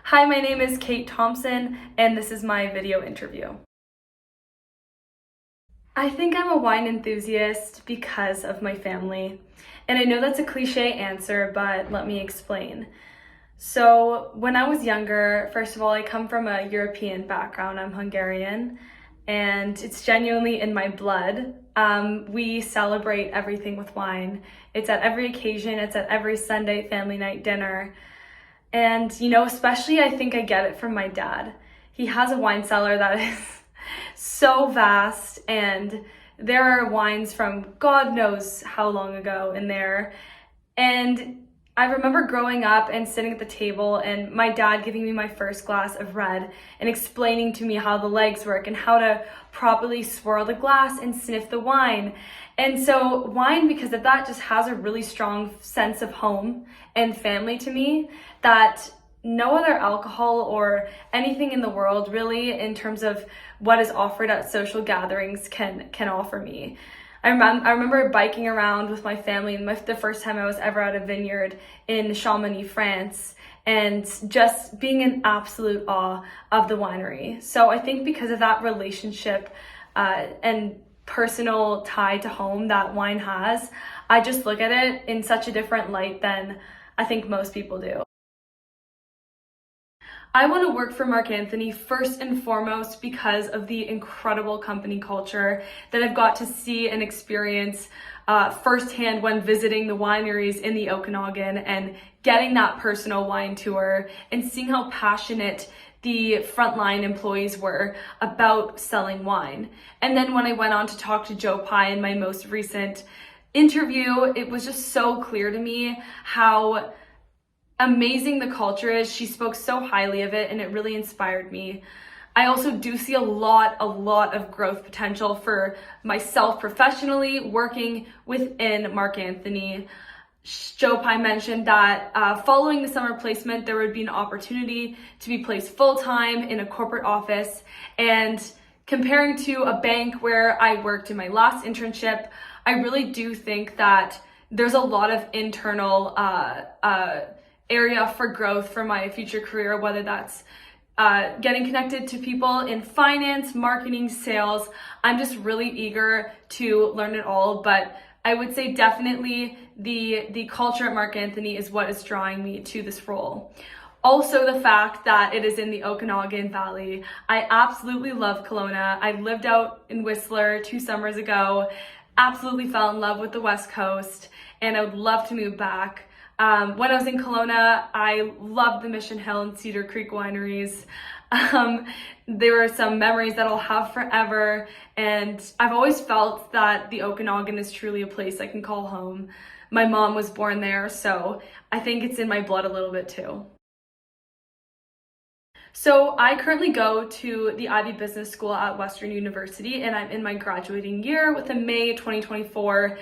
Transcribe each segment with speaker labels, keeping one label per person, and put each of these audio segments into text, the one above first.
Speaker 1: Hi, my name is Kate Thomson, and this is my video interview. I think I'm a wine enthusiast because of my family. And I know that's a cliche answer, but let me explain. So, when I was younger, first of all, I come from a European background. I'm Hungarian, and it's genuinely in my blood. We celebrate everything with wine. It's at every occasion, it's at every Sunday family night dinner. And, especially I think I get it from my dad. He has a wine cellar that is so vast, and there are wines from God knows how long ago in there. And I remember growing up and sitting at the table and my dad giving me my first glass of red and explaining to me how the legs work and how to properly swirl the glass and sniff the wine. And so wine, because of that, just has a really strong sense of home and family to me that no other alcohol or anything in the world really, in terms of what is offered at social gatherings, can offer me. I remember biking around with my family the first time I was ever at a vineyard in Chamonix, France, and just being in absolute awe of the winery. So I think because of that relationship and personal tie to home that wine has, I just look at it in such a different light than I think most people do. I want to work for Mark Anthony first and foremost because of the incredible company culture that I've got to see and experience firsthand when visiting the wineries in the Okanagan and getting that personal wine tour and seeing how passionate the frontline employees were about selling wine. And then when I went on to talk to Joe Pye in my most recent interview, it was just so clear to me how amazing the culture is. She spoke so highly of it, and it really inspired me. I also do see a lot of growth potential for myself professionally working within Mark Anthony. Joe Pye mentioned that following the summer placement, there would be an opportunity to be placed full-time in a corporate office. And comparing to a bank where I worked in my last internship, I really do think that there's a lot of internal area for growth for my future career, whether that's getting connected to people in finance, marketing, sales. I'm just really eager to learn it all, but I would say definitely the culture at Mark Anthony is what is drawing me to this role. Also, the fact that it is in the Okanagan Valley. I absolutely love Kelowna. I lived out in Whistler 2 summers ago, absolutely fell in love with the West Coast, and I would love to move back. When I was in Kelowna, I loved the Mission Hill and Cedar Creek wineries. There were some memories that I'll have forever, and I've always felt that the Okanagan is truly a place I can call home. My mom was born there, so I think it's in my blood a little bit too. So I currently go to the Ivey Business School at Western University, and I'm in my graduating year with a May 2024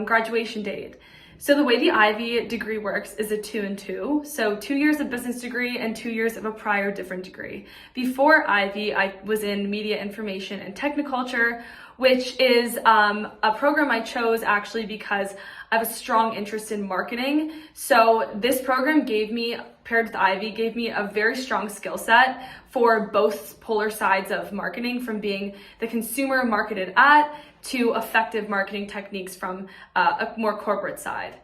Speaker 1: graduation date. So the way the Ivey degree works is a 2 and 2. So 2 years of business degree and 2 years of a prior different degree. Before Ivey, I was in media information and techniculture, which is a program I chose actually because I have a strong interest in marketing. So this program gave me, paired with Ivey, gave me a very strong skill set for both polar sides of marketing, from being the consumer marketed at to effective marketing techniques from a more corporate side.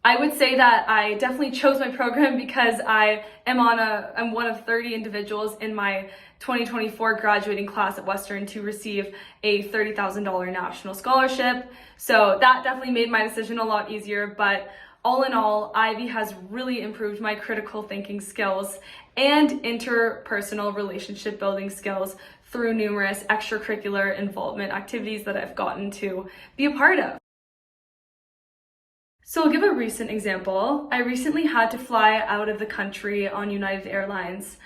Speaker 1: I would say that I definitely chose my program because I'm one of 30 individuals in my 2024 graduating class at Western to receive a $30,000 national scholarship. So that definitely made my decision a lot easier, but all in all, Ivey has really improved my critical thinking skills and interpersonal relationship building skills through numerous extracurricular involvement activities that I've gotten to be a part of. So I'll give a recent example. I recently had to fly out of the country on United Airlines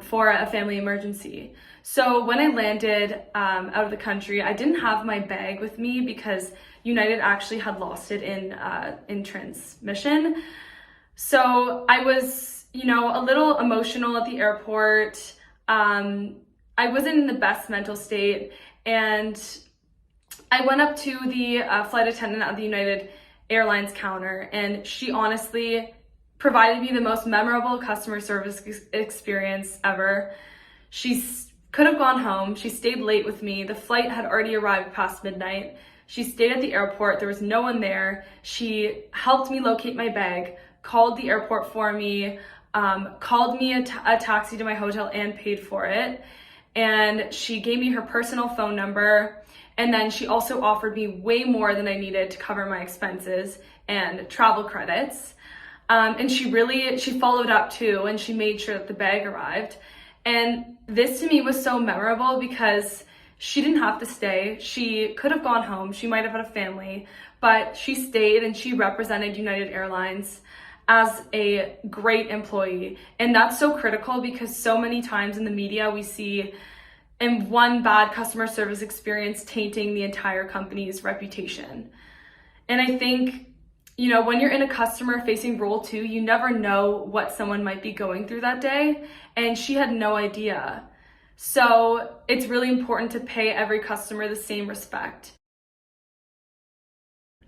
Speaker 1: for a family emergency. So when I landed out of the country, I didn't have my bag with me because United actually had lost it in transmission. So I was, a little emotional at the airport. I wasn't in the best mental state, and I went up to the flight attendant at the United Airlines counter, and she honestly provided me the most memorable customer service experience ever. She could have gone home. She stayed late with me. The flight had already arrived past midnight. She stayed at the airport. There was no one there. She helped me locate my bag, called the airport for me, called me a taxi to my hotel and paid for it. And she gave me her personal phone number. And then she also offered me way more than I needed to cover my expenses and travel credits. And she followed up too, and she made sure that the bag arrived. And this to me was so memorable because she didn't have to stay. She could have gone home. She might have had a family, but she stayed and she represented United Airlines as a great employee. And that's so critical because so many times in the media we see one bad customer service experience tainting the entire company's reputation. And I think, when you're in a customer facing role too, you never know what someone might be going through that day. And she had no idea. So it's really important to pay every customer the same respect.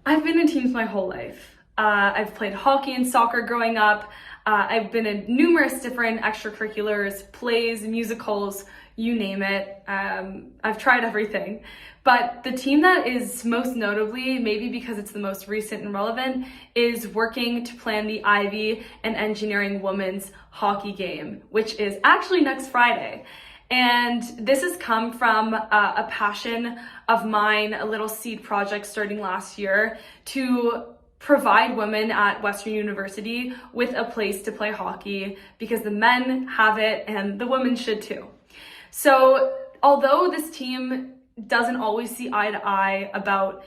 Speaker 1: I've been in teams my whole life. I've played hockey and soccer growing up. I've been in numerous different extracurriculars, plays, musicals, you name it. I've tried everything. But the team that is most notably, maybe because it's the most recent and relevant, is working to plan the Ivy and Engineering Women's Hockey Game, which is actually next Friday. And this has come from a passion of mine, a little seed project starting last year to provide women at Western University with a place to play hockey because the men have it and the women should too. So although this team doesn't always see eye to eye about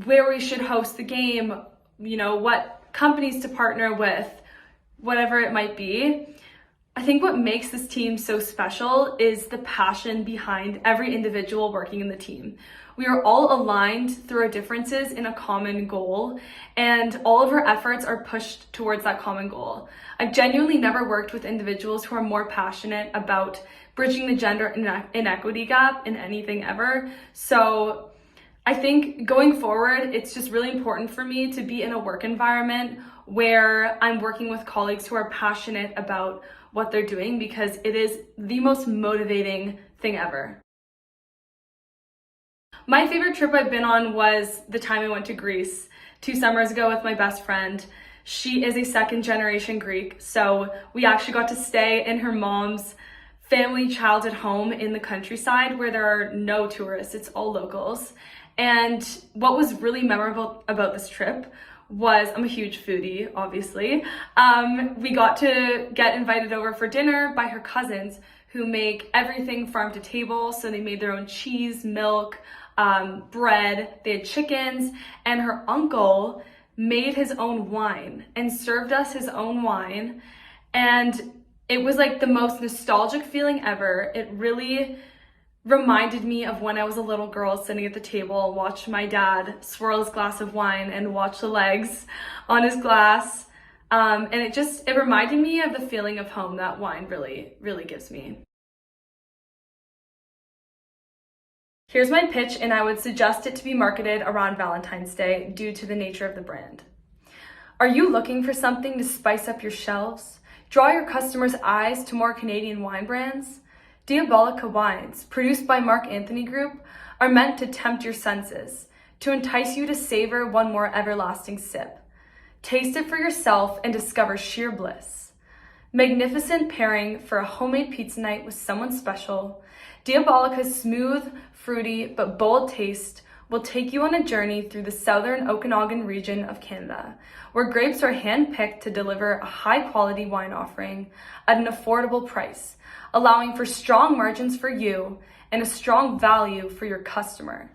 Speaker 1: where we should host the game, what companies to partner with, whatever it might be, I think what makes this team so special is the passion behind every individual working in the team. We are all aligned through our differences in a common goal, and all of our efforts are pushed towards that common goal. I've genuinely never worked with individuals who are more passionate about bridging the gender inequity gap in anything ever. So I think going forward, it's just really important for me to be in a work environment where I'm working with colleagues who are passionate about what they're doing because it is the most motivating thing ever. My favorite trip I've been on was the time I went to Greece 2 summers ago with my best friend. She is a second generation Greek, so we actually got to stay in her mom's family childhood home in the countryside where there are no tourists, it's all locals. And what was really memorable about this trip was, I'm a huge foodie, obviously. We got to get invited over for dinner by her cousins who make everything farm to table. So they made their own cheese, milk, bread, they had chickens, and her uncle made his own wine and served us his own wine. And it was like the most nostalgic feeling ever. It really reminded me of when I was a little girl sitting at the table, watch my dad swirl his glass of wine and watch the legs on his glass. And it reminded me of the feeling of home that wine really, really gives me. Here's my pitch, and I would suggest it to be marketed around Valentine's Day due to the nature of the brand. Are you looking for something to spice up your shelves? Draw your customers' eyes to more Canadian wine brands? Diabolica wines, produced by Mark Anthony Group, are meant to tempt your senses, to entice you to savor one more everlasting sip. Taste it for yourself and discover sheer bliss. Magnificent pairing for a homemade pizza night with someone special, Diabolica's smooth, fruity, but bold taste will take you on a journey through the southern Okanagan region of Canada, where grapes are hand-picked to deliver a high-quality wine offering at an affordable price, allowing for strong margins for you and a strong value for your customer.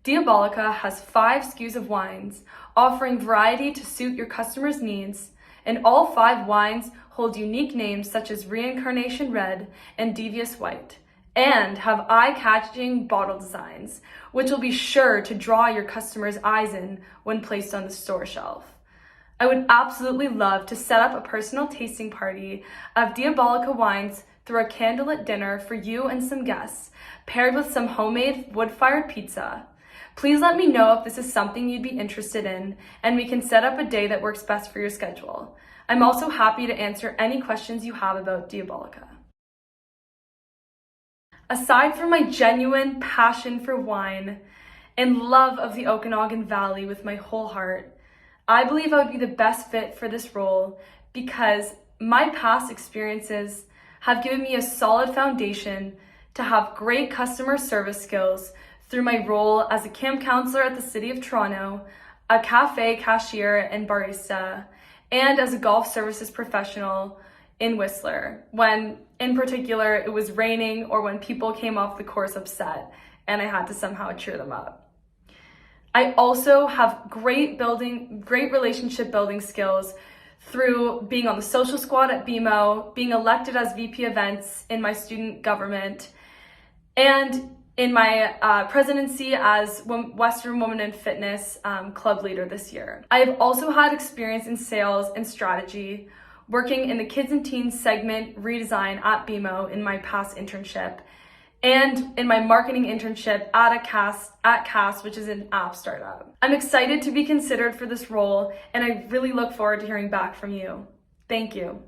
Speaker 1: Diabolica has 5 SKUs of wines, offering variety to suit your customers' needs, and all 5 wines hold unique names such as Reincarnation Red and Devious White, and have eye-catching bottle designs, which will be sure to draw your customers' eyes in when placed on the store shelf. I would absolutely love to set up a personal tasting party of Diabolica wines through a candlelit dinner for you and some guests, paired with some homemade wood-fired pizza. Please let me know if this is something you'd be interested in, and we can set up a day that works best for your schedule. I'm also happy to answer any questions you have about Diabolica. Aside from my genuine passion for wine and love of the Okanagan Valley with my whole heart, I believe I would be the best fit for this role because my past experiences have given me a solid foundation to have great customer service skills through my role as a camp counselor at the City of Toronto, a cafe cashier and barista, and as a golf services professional in Whistler, when in particular it was raining or when people came off the course upset and I had to somehow cheer them up. I also have great relationship building skills through being on the social squad at BMO, being elected as VP events in my student government, and in my presidency as Western Women in Fitness club leader this year. I have also had experience in sales and strategy, working in the kids and teens segment redesign at BMO in my past internship, and in my marketing internship at CAST, which is an app startup. I'm excited to be considered for this role, and I really look forward to hearing back from you. Thank you.